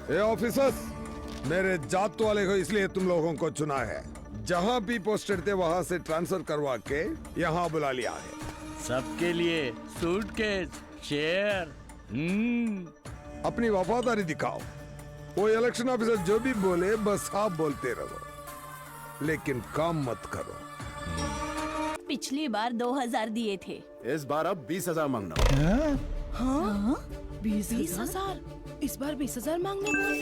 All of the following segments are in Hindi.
ए ऑफिसर्स, मेरे जात वाले को इसलिए तुम लोगों को चुना है। जहाँ भी पोस्टेड थे वहाँ से ट्रांसफर करवा के यहाँ बुला लिया है। सबके लिए सूटकेस, शेयर। अपनी वफादारी दिखाओ। वो इलेक्शन ऑफिसर जो भी बोले बस आप बोलते रहो, लेकिन काम मत करो। पिछली बार 2000 दिए थे। इस बार अब 20,000 मांगना। हाँ? 20,000? इस बार 20,000 मांगने बोल।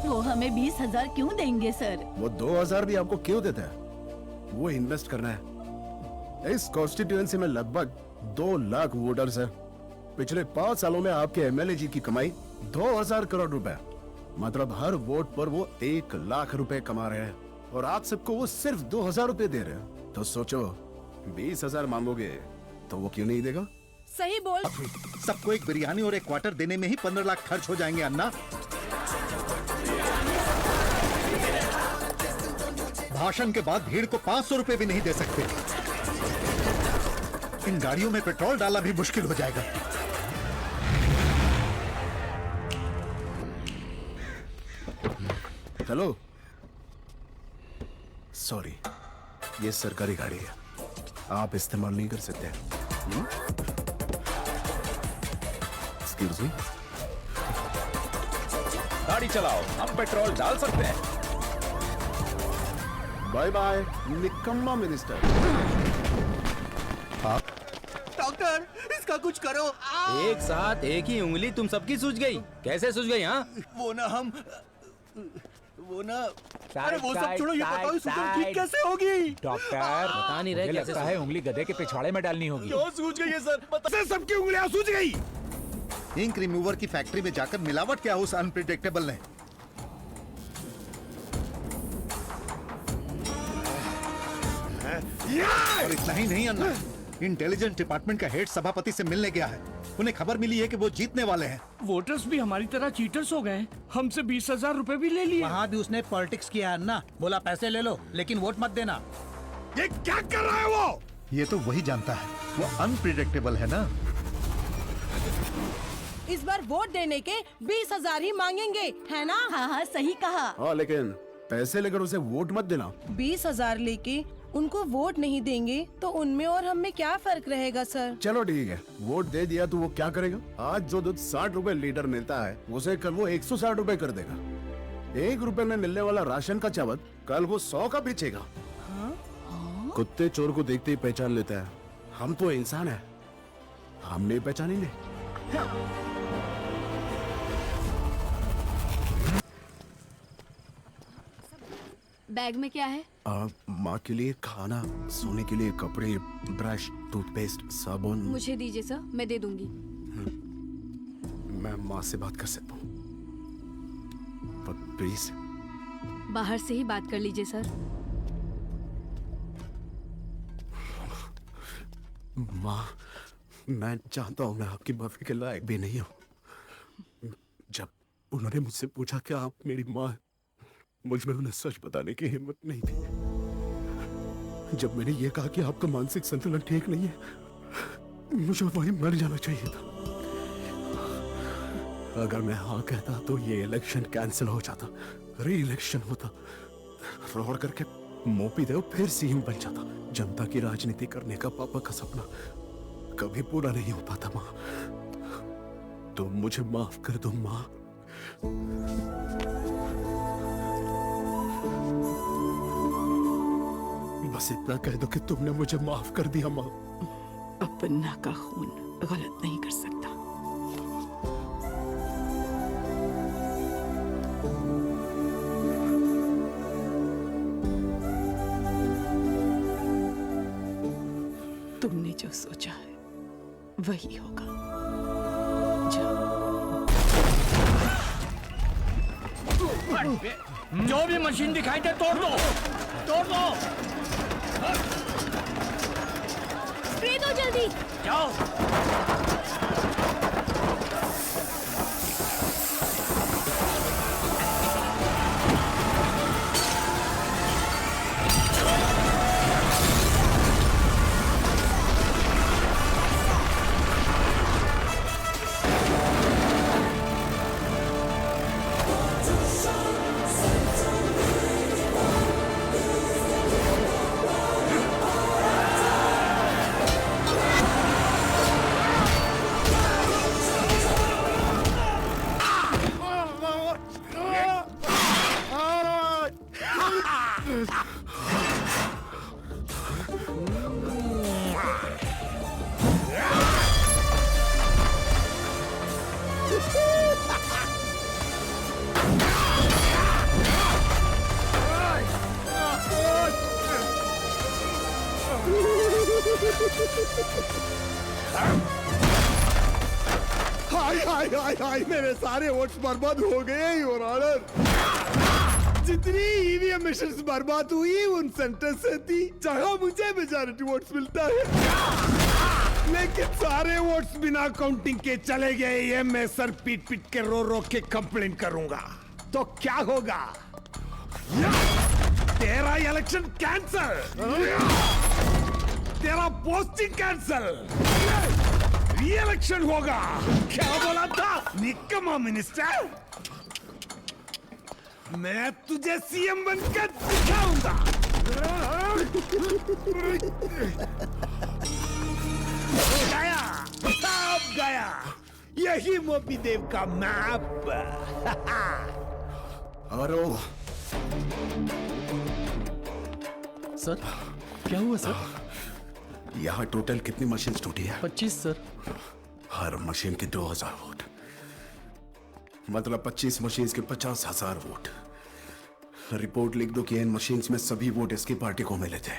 वो हमें 20,000 क्यों देंगे सर? वो 2,000 भी आपको क्यों देता है? वो इन्वेस्ट करना है। इस कॉन्स्टिट्यूएंसी में लगभग 2 लाख वोटर्स हैं। पिछले 5 सालों में आपके एमएलए जी की कमाई 2,000 करोड़ रुपए, मतलब हर वोट पर वो 1 लाख रुपए कमा रहे हैं, और आप सबको वो सिर्फ 2,000 रुपए दे रहे हैं। तो सोचो, 20,000 मांगोगे तो वो क्यों नहीं देगा? सही बोल। सबको एक बिरयानी और एक क्वार्टर देने में ही 15 लाख खर्च हो जाएंगे अन्ना। भाषण के बाद भीड़ को 500 रुपए भी नहीं दे सकते। इन गाड़ियों में पेट्रोल डालना भी मुश्किल हो जाएगा। हेलो, सॉरी, ये सरकारी गाड़ी है, आप इस्तेमाल नहीं कर सकते। Excuse me. गाड़ी चलाओ, हम पेट्रोल डाल सकते हैं। बाय बाय निकम्मा मिनिस्टर। डॉक्टर, इसका कुछ करो। एक साथ एक ही उंगली तुम सबकी सूज गई। कैसे सूज गई? हाँ, वो ना अरे वो सब छोड़ो, ये बताओ सूजन ठीक कैसे होगी? डॉक्टर बता नहीं रहे। कैसे है उंगली गधे के पिछवाड़े में डालनी होगी। क्यों सूज गई है सर? सबकी उंगलियां सूज गई। इंक रिमूवर की फैक्ट्री में जाकर मिलावट क्या उस अनप्रिडिक्टेबल ने? और इतना ही नहीं अन्ना, इंटेलिजेंस डिपार्टमेंट का हेड सभापति से मिलने गया है। उन्हें खबर मिली है कि वो जीतने वाले हैं। वोटर्स भी हमारी तरह चीटर्स हो गए। हमसे 20,000 रुपए भी ले लिए। वहाँ भी उसने पॉलिटिक्स किया है अन्ना। बोला पैसे ले लो लेकिन वोट मत देना। ये क्या कर रहा है वो? ये तो वही जानता है, वो अनप्रिडिक्टेबल है ना। इस बार वोट देने के 20,000 ही मांगेंगे, है ना? हाँ हाँ सही कहा। हाँ, लेकिन पैसे लेकर उसे वोट मत देना। 20,000 लेके उनको वोट नहीं देंगे तो उनमें और हम में क्या फर्क रहेगा सर? चलो ठीक है, वोट दे दिया तो वो क्या करेगा? आज जो दूध 60 रुपए लीटर मिलता है उसे कल वो 160 रुपए कर देगा। 1 रुपए में मिलने वाला राशन का चावल कल वो 100 का बेचेगा। कुत्ते चोर को देखते ही पहचान लेता है। हम तो इंसान है, हम नहीं पहचानेंगे। बैग में क्या है? माँ के लिए खाना, सोने के लिए कपड़े, ब्रश, टूथपेस्ट, साबुन। मुझे दीजिए सर, मैं दे दूंगी। मैं माँ से बात कर सकता हूँ, पर प्लीज। बाहर से ही बात कर लीजिए सर। माँ, मैं जानता हूँ मैं आपकी माफी के लायक भी नहीं हूँ। जब उन्होंने मुझसे पूछा कि आप मेरी माँ हैं, मुझ में उन्हें सच बताने की हिम्मत नहीं थी। जब मैंने ये कहा कि आपका मानसिक संतुलन ठीक नहीं है, मुझे वहीं मर जाना चाहिए था। अगर मैं हाँ कहता तो ये इलेक्शन कैंसिल हो जाता, री इलेक्शन होता, फ्रॉड करके मोपी देव फिर सीएम बन जाता। जनता की राजनीति करने का पापा का सपना कभी पूरा नहीं हो पाता। माँ, तो मुझे माफ कर दो माँ। बस इतना कह दो कि तुमने मुझे माफ कर दिया माँ। अपना का खून गलत नहीं कर सकता। तुमने जो सोचा है वही होगा। जो भी मशीन दिखाई दे तोड़ दो, तोड़ दो। स्प्रे दो जल्दी। जाओ। हाय हाय हाय हाय, मेरे सारे वोट्स बर्बाद हो गए योर ऑनर। जितनी ईवीएम मशीन्स बर्बाद हुई उन सेंटर से थी जहां मुझे मेजॉरिटी वोट्स मिलता है, लेकिन सारे वोट्स बिना काउंटिंग के चले गए। ये मैं सर पीट पीट के रो रो के कंप्लेंट करूंगा तो क्या होगा? तेरा इलेक्शन कैंसल, तेरा पोस्टिंग कैंसल, री इलेक्शन होगा। क्या बोला था निकम्मा मिनिस्टर? मैं तुझे सीएम बनकर दिखाऊंगा। गया, सब गया। यही मोपी देव का मैप। अरे सर क्या हुआ सर? यहाँ टोटल कितनी मशीन टूटी है? 25 सर। हर मशीन के 2000 वोट, मतलब 25 मशीन के 50,000 वोट। रिपोर्ट लिख दो कि इन मशीन्स में सभी वोट इसकी पार्टी को मिले थे।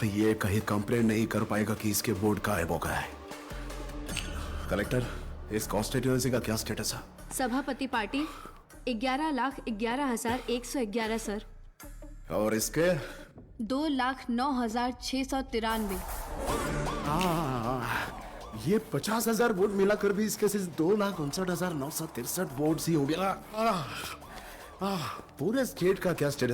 ये कहीं कंप्लेन नहीं कर पाएगा कि इसके वोट गायब हो गया है। कलेक्टर, इस कॉन्स्टिट्यूएंसी का क्या स्टेटस है? सभापति पार्टी 11,11,111 सर। और इसके 2,09,693। ये 50,000 वोट मिलाकर भी इसके सिर्फ 2,59,963 वोट ही हो गया। पूरे स्टेट का क्या स्टेटस